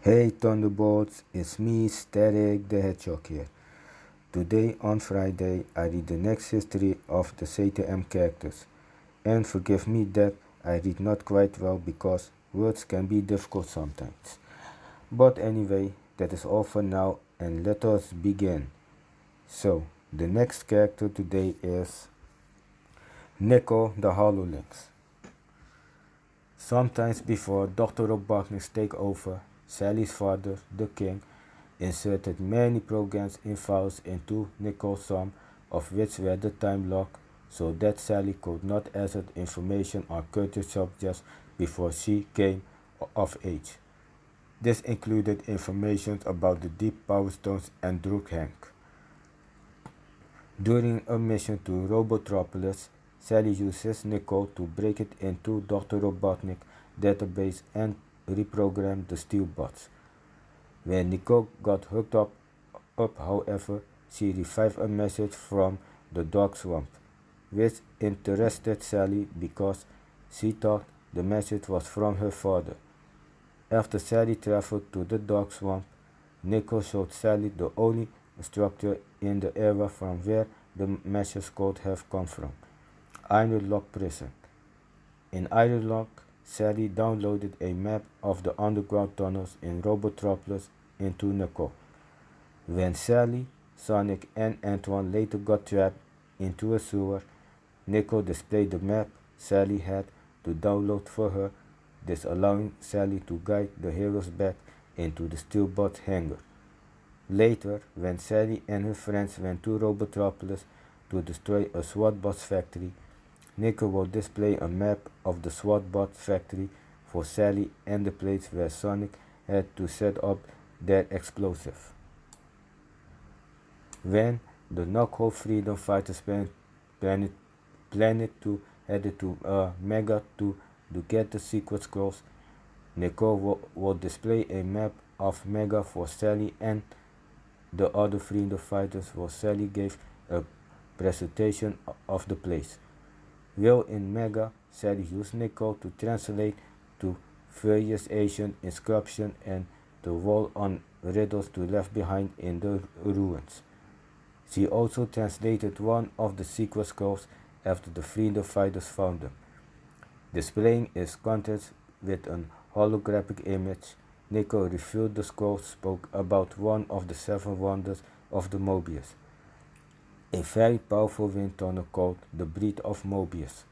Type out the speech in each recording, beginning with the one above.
Hey Thunderbolts, it's me, Static The Hedgehog here. Today on Friday, I read the next history of the SATAM Characters. And forgive me that I read not quite well because words can be difficult sometimes. But anyway, that is all for now and let us begin. So, the next character today is Nicole the Holo Lynx. Sometimes before Dr. Robotnik's takeover, Sally's father, the king, inserted many programs and files into Nicole's some of which were the time lock, so that Sally could not assert information on current subjects before she came of age. This included information about the deep power stones and Druk. During a mission to Robotropolis, Sally uses Nicole to break it into Dr. Robotnik's database and reprogram the steel bots. When Nicole got hooked up, however, she received a message from the Dark Swamp, which interested Sally because she thought the message was from her father. After Sally traveled to the Dark Swamp, Nicole showed Sally the only structure in the area from where the message could have come from, Iron Lock Prison. In Iron Lock, Sally downloaded a map of the underground tunnels in Robotropolis into Nicole. When Sally, Sonic, and Antoine later got trapped into a sewer, Nicole displayed the map Sally had to download for her, this allowing Sally to guide the heroes back into the Steelbot hangar. Later, when Sally and her friends went to Robotropolis to destroy a SWAT-bot factory, Nicole will display a map of the SWAT-bot factory for Sally and the place where Sonic had to set up their explosive. When the Knuckle Freedom Fighters planet to headed to Mega to get the secret scrolls, Nicole will display a map of Mega for Sally and the other Freedom Fighters while Sally gave a presentation of the place. While in Mega, Sally used Nicole to translate to various ancient inscriptions and the wall on riddles to left behind in the ruins. She also translated one of the secret scrolls after the Freedom Fighters found them. Displaying its contents with an holographic image, Nicole revealed the scroll spoke about one of the 7 wonders of the Mobius, a very powerful wind tunnel called the Breath of Mobius.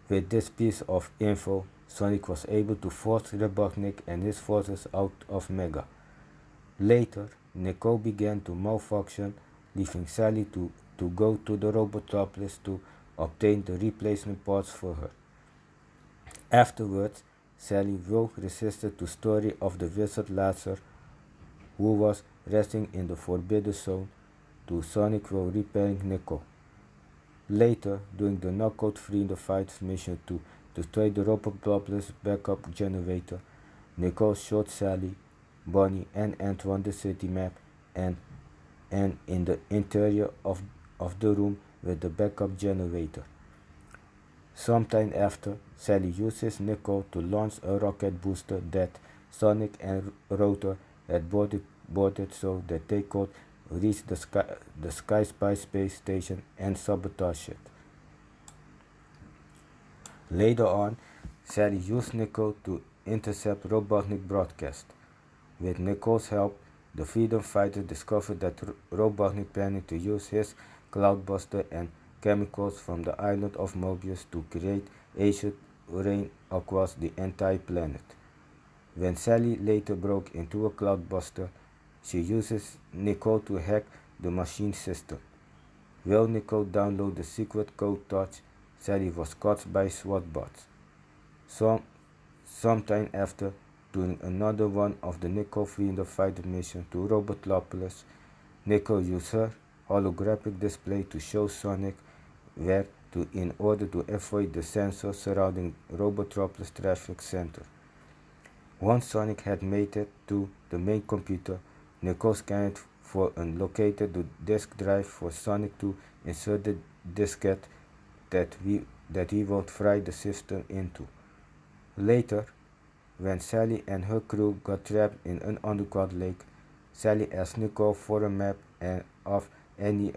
With this piece of info, Sonic was able to force Robotnik and his forces out of Mega. Later, Nicole began to malfunction, leaving Sally to go to the Robotropolis to obtain the replacement parts for her. Afterwards, Sally will resisted the story of the wizard Laterzzz, who was resting in the Forbidden Zone, to Sonic will repairing Nicole. Later, during the Knockout Freedom Fighters mission to destroy the Robotropolis backup generator, Nicole showed Sally, Bonnie, and Antoine the city map and in the interior of the room with the backup generator. Sometime after, Sally uses Nicole to launch a rocket booster that Sonic and Rotor had boarded so that they could reach the Sky Spy space station and sabotage it. Later on, Sally used Nicole to intercept Robotnik broadcast. With Nicole's help, the Freedom Fighter discovered that Robotnik planned to use his cloudbuster and chemicals from the island of Mobius to create acid rain across the entire planet. When Sally later broke into a cloudbuster, she uses Nicole to hack the machine system. While Nicole downloaded the secret code touch, Sally was caught by SWAT bots. Sometime after, during another one of the Nicole Freedom Fighter mission to Robotropolis, Nicole used her holographic display to show Sonic where to in order to avoid the sensors surrounding Robotropolis traffic center. Once Sonic had made it to the main computer, Nicole scanned for and located the disk drive for Sonic to insert the diskette that he would fry the system into. Later, when Sally and her crew got trapped in an underground lake, Sally asked Nicole for a map and of any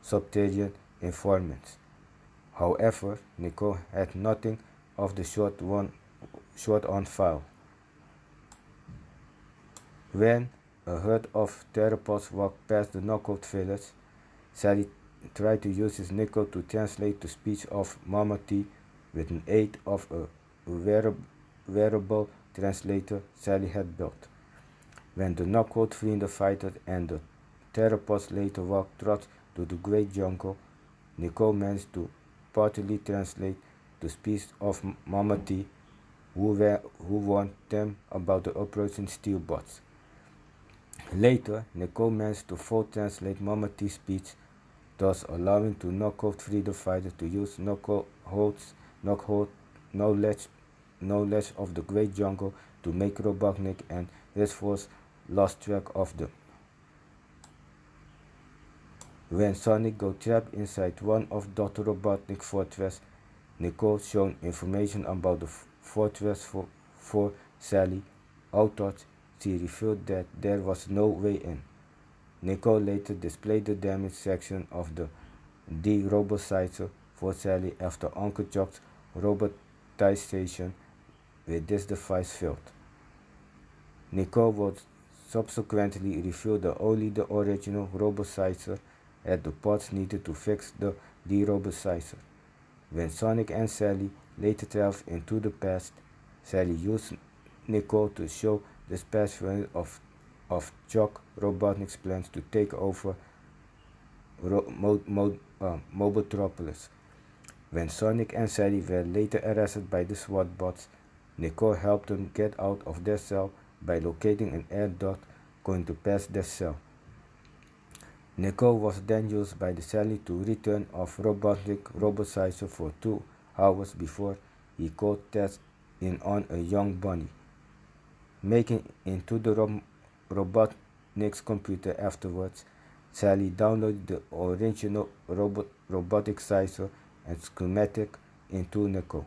subterranean informants. However, Nicole had nothing of the sort on file. When a herd of theropods walked past the knockout village, Sally tried to use his Nicole to translate the speech of Mama T with an aid of a wearable translator Sally had built. When the knockout freedom fighter and the theropods later walked through to the great jungle, Nicole managed to partly translate the speech of Mama T, who warned them about the approaching steel bots. Later, Nicole managed to full translate Mama T's speech, thus allowing the knockout freedom fighter to use knockout's knowledge of the great jungle to make Robotnik and his force lost track of them. When Sonic got trapped inside one of Dr. Robotnik's fortress, Nicole showed information about the fortress for Sally, although she revealed that there was no way in. Nicole later displayed the damaged section of the de-roboticizer for Sally after Uncle Jock's robotization with this device failed. Nicole would subsequently reveal that only the original roboticizer had the parts needed to fix the de-roboticizer. When Sonic and Sally later traveled into the past, Sally used Nicole to show this past version of Jock Robotnik's plans to take over Mobotropolis. When Sonic and Sally were later arrested by the SWAT bots, Nicole helped them get out of their cell by locating an air duct going to pass their cell. Nicole was then used by the Sally to return of Robotnik roboticizer for 2 hours before he called test in on a young bunny. Making into the Robotnik's computer afterwards, Sally downloaded the original roboticizer and schematic into Nicole.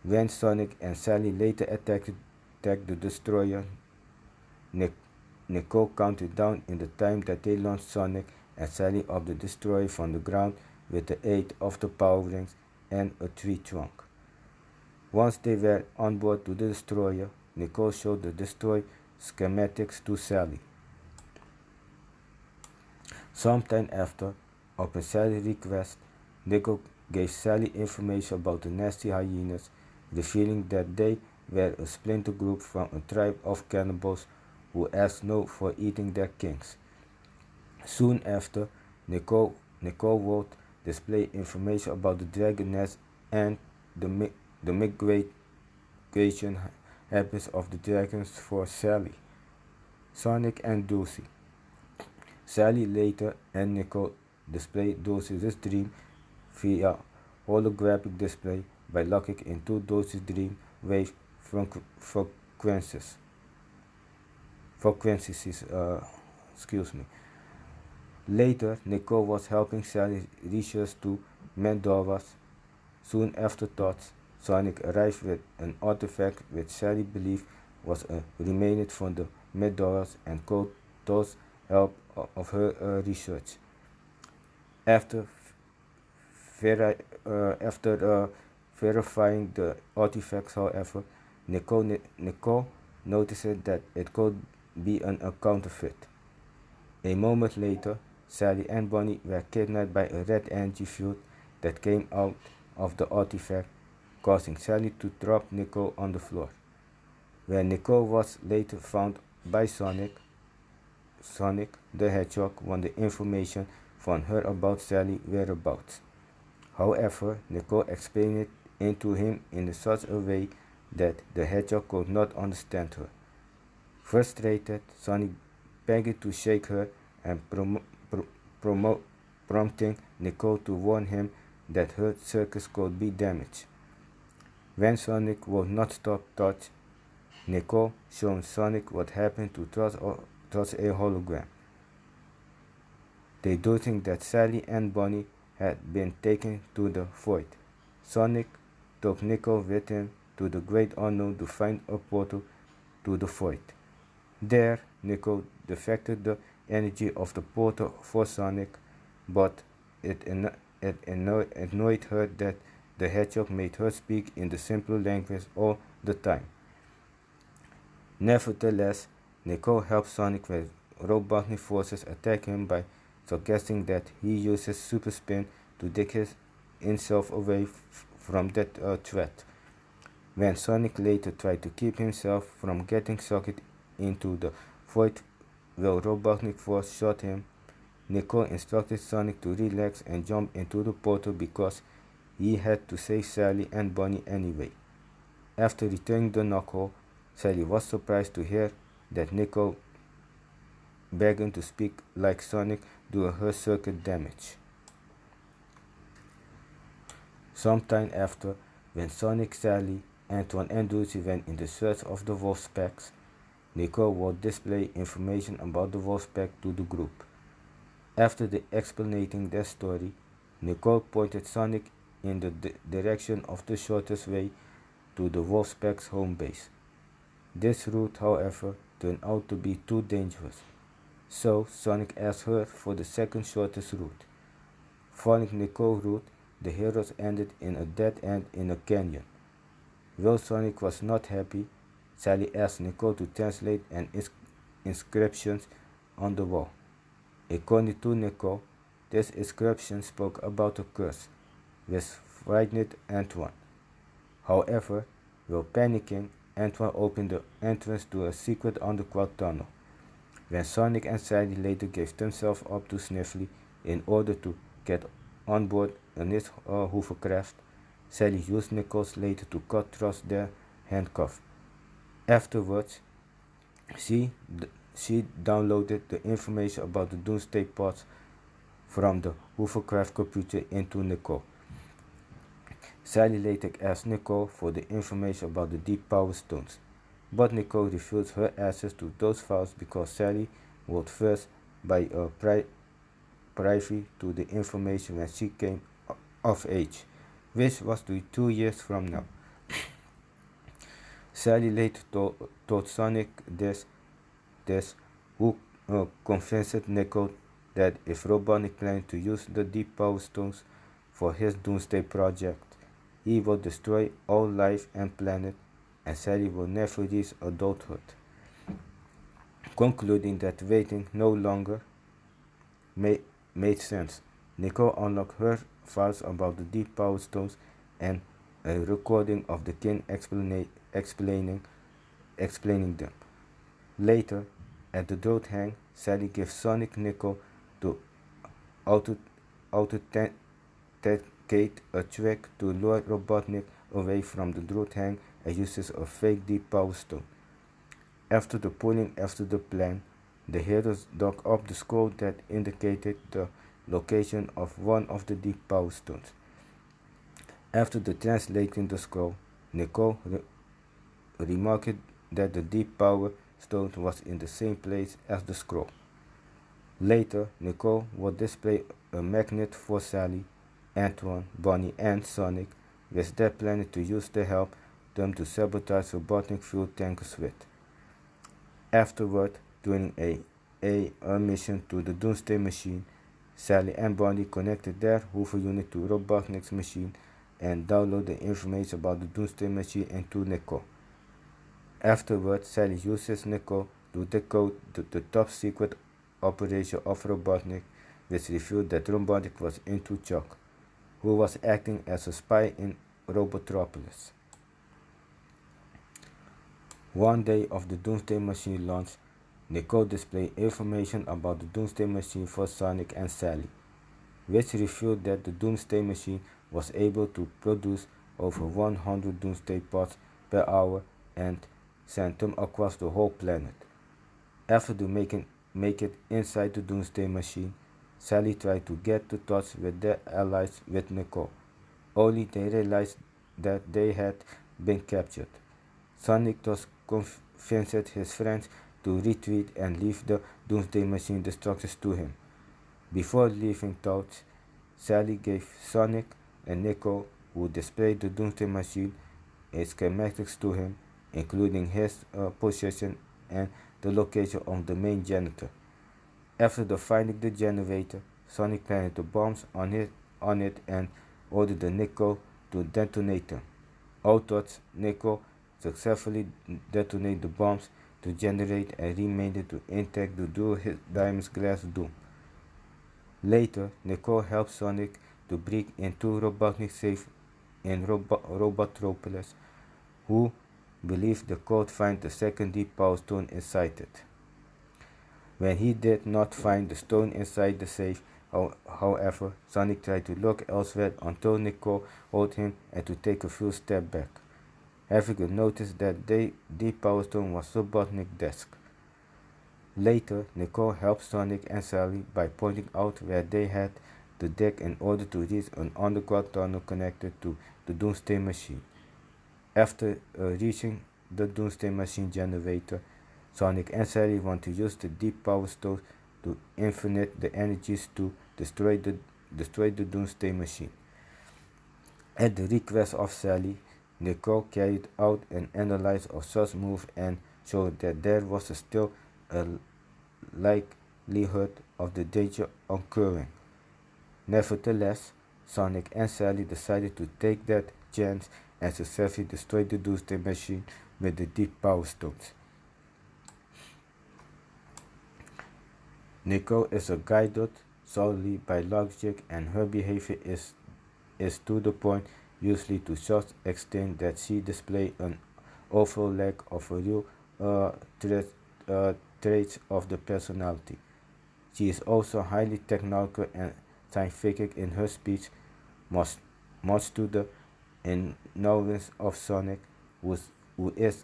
When Sonic and Sally later attacked the destroyer, Nicole counted down in the time that they launched Sonic and Sally off the destroyer from the ground with the aid of the power rings and a tree trunk. Once they were on board to the destroyer, Nicole showed the destroyer schematics to Sally. Sometime after, upon Sally's request, Nicole gave Sally information about the nasty hyenas, revealing that they were a splinter group from a tribe of cannibals who asked no for eating their kings. Soon after, Nicole would display information about the dragon nest and the migration habits of the dragons for Sally, Sonic, and Dulcie. Sally later and Nicole displayed Dulcie's dream via holographic display by locking into Dulcie's dream wave frequencies. Later, Nicole was helping Sally research to Mandoras. Soon after thoughts, Sonic arrived with an artifact which Sally believed was a remnant from the Mandoras and called those help of her research. After verifying the artifacts, however, Nicole noticed that it could be a counterfeit. A moment later, Sally and Bonnie were kidnapped by a red energy field that came out of the artifact, causing Sally to drop Nicole on the floor. When Nicole was later found by Sonic the Hedgehog wanted information from her about Sally's whereabouts. However, Nicole explained it into him in such a way that the Hedgehog could not understand her. Frustrated, Sonic begged to shake her and prompting Nicole to warn him that her circus could be damaged. When Sonic would not stop touch, Nicole showed Sonic what happened to trust a hologram. They do think that Sally and Bonnie had been taken to the void. Sonic took Nicole with him to the great unknown to find a portal to the void. There, Nicole defected the energy of the portal for Sonic, but it annoyed her that the hedgehog made her speak in the simple language all the time. Nevertheless, Nicole helps Sonic when Robotnik forces attack him by suggesting that he uses super spin to dig himself away from that threat. When Sonic later tried to keep himself from getting sucked into the void while Robotnik force shot him, Nicole instructed Sonic to relax and jump into the portal because he had to save Sally and Bonnie anyway. After returning the knuckle, Sally was surprised to hear that Nicole began to speak like Sonic due to her circuit damage. Sometime after, when Sonic, Sally, Antoine and Lucy went in the search of the wolf packs, Nicole would display information about the wolf pack to the group. After explaining their story, Nicole pointed Sonic in the direction of the shortest way to the wolf pack's home base. This route, however, turned out to be too dangerous, so Sonic asked her for the second shortest route. Following Nicole's route, the heroes ended in a dead end in a canyon. While Sonic was not happy, Sally asked Nicole to translate an inscription on the wall. According to Nicole, this inscription spoke about a curse, which frightened Antoine. However, while panicking, Antoine opened the entrance to a secret underground tunnel. When Sonic and Sally later gave themselves up to Sniffly in order to get on board his hovercraft, Sally used Nicole's later to cut through their handcuff. Afterwards, she downloaded the information about the Doomsday Pods from the hovercraft computer into Nicole. Sally later asked Nicole for the information about the Deep Power Stones, but Nicole refused her access to those files because Sally would first buy a privy to the information when she came of age, which was 2 years from now. Sally later told Sonic this who convinced Nicole that if Robotnik planned to use the Deep Power Stones for his Doomsday project, he would destroy all life and planet, and Sally will never reach adulthood, concluding that waiting no longer made sense. Nicole unlocked her files about the Deep Power Stones and a recording of the king explaining them. Later, at the throat hang, Sally gives Sonic Nicole to authenticate a trick to lure Robotnik away from the throat hang and uses a fake Deep Power Stone. After the pulling after the plan, the heroes dug up the scroll that indicated the location of one of the Deep Power Stones. After translating the scroll, Nicole remarked that the Deep Power Stone was in the same place as the scroll. Later, Nicole would display a magnet for Sally, Antoine, Bonnie, and Sonic, which they planned to use to help them to sabotage Robotnik fuel tankers with. Afterward, during a mission to the Doomsday Machine, Sally and Bonnie connected their Hoover unit to Robotnik's machine and downloaded the information about the Doomsday Machine into Nicole. Afterward, Sally uses Nicole to decode the top secret operation of Robotnik, which revealed that Robotnik was into Chuck, who was acting as a spy in Robotropolis. One day of the Doomsday Machine launch, Nicole displayed information about the Doomsday Machine for Sonic and Sally, which revealed that the Doomsday Machine was able to produce over 100 Doomsday Pods per hour and send them across the whole planet. After they make it inside the Doomsday Machine, Sally tried to get to touch with their allies with Nicole, only they realized that they had been captured. Sonic thus convinced his friends to retreat and leave the Doomsday Machine destructors to him. Before leaving touch, Sally gave Sonic and Nicole, who displayed the Doomsday Machine, schematics to him, including his position and the location of the main generator. After finding the generator, Sonic planted the bombs on it and ordered the Nicole to detonate them. Although Nicole successfully detonated the bombs, to generate and remained to intact to do his diamond glass doom. Later, Nicole helped Sonic to break into Robotnik's safe in Robotropolis, who believed the code find the second deep power stone inside it. When he did not find the stone inside the safe, however, Sonic tried to look elsewhere until Nicole told him and to take a few steps back. Having noticed that the deep power stone was Robotnik's desk. Later, Nicole helped Sonic and Sally by pointing out where they had the deck in order to reach an underground tunnel connected to the Doomsday Machine. After reaching the Doomsday Machine generator, Sonic and Sally want to use the deep power stone to infinite the energies to destroy the Doomsday Machine. At the request of Sally, Nicole carried out an analysis of such move and showed that there was still a likelihood of the danger occurring. Nevertheless, Sonic and Sally decided to take that chance and successfully destroy the Doomsday Machine with the deep power stones. Nicole is guided solely by logic, and her behavior is to the point, usually to such extent that she displays an overall lack of real traits of the personality. She is also highly technical and scientific in her speech, much to the annoyance of Sonic, who is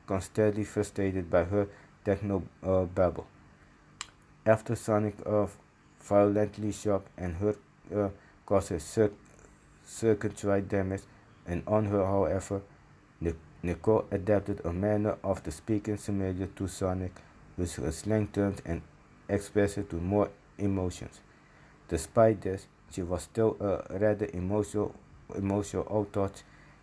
constantly frustrated by her techno-babble. After Sonic violently shocked and hurt causes circuitry damage and on her, however, Nicole adapted a manner of the speaking similar to Sonic, with her slang terms and expressed to more emotions. Despite this, she was still rather emotional, although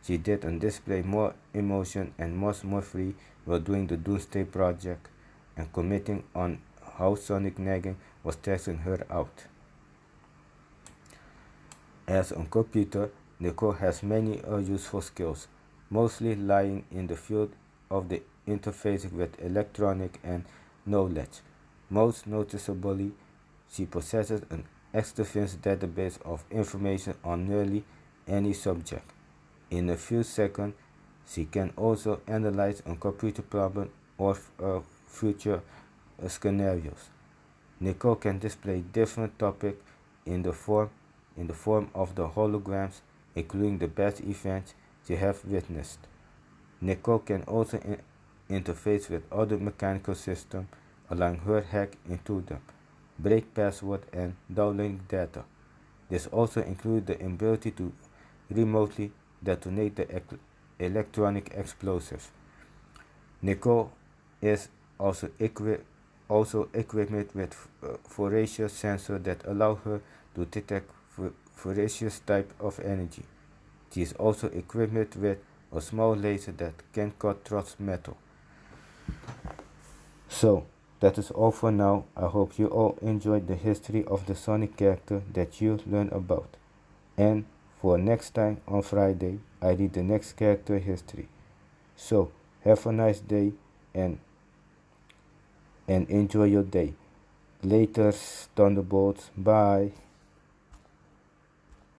she did on display more emotion and was more free while doing the Doomsday Project and commenting on how Sonic nagging was stressing her out. As a computer, Nicole has many useful skills, mostly lying in the field of the interfacing with electronic and knowledge. Most noticeably, she possesses an extensive database of information on nearly any subject. In a few seconds, she can also analyze a computer problem or future scenarios. Nicole can display different topics in the form of the holograms, including the best events she has witnessed. Nicole can also interface with other mechanical systems, allowing her hack into them, break passwords, and downloading data. This also includes the ability to remotely detonate the electronic explosives. Nicole is also equipped with voracious sensors that allow her to detect voracious type of energy. She is also equipped with a small laser that can cut through metal. So, that is all for now. I hope you all enjoyed the history of the Sonic character that you learned about. And for next time on Friday, I read the next character history. So, have a nice day and enjoy your day. Laterzzz Thunderbolts. Bye.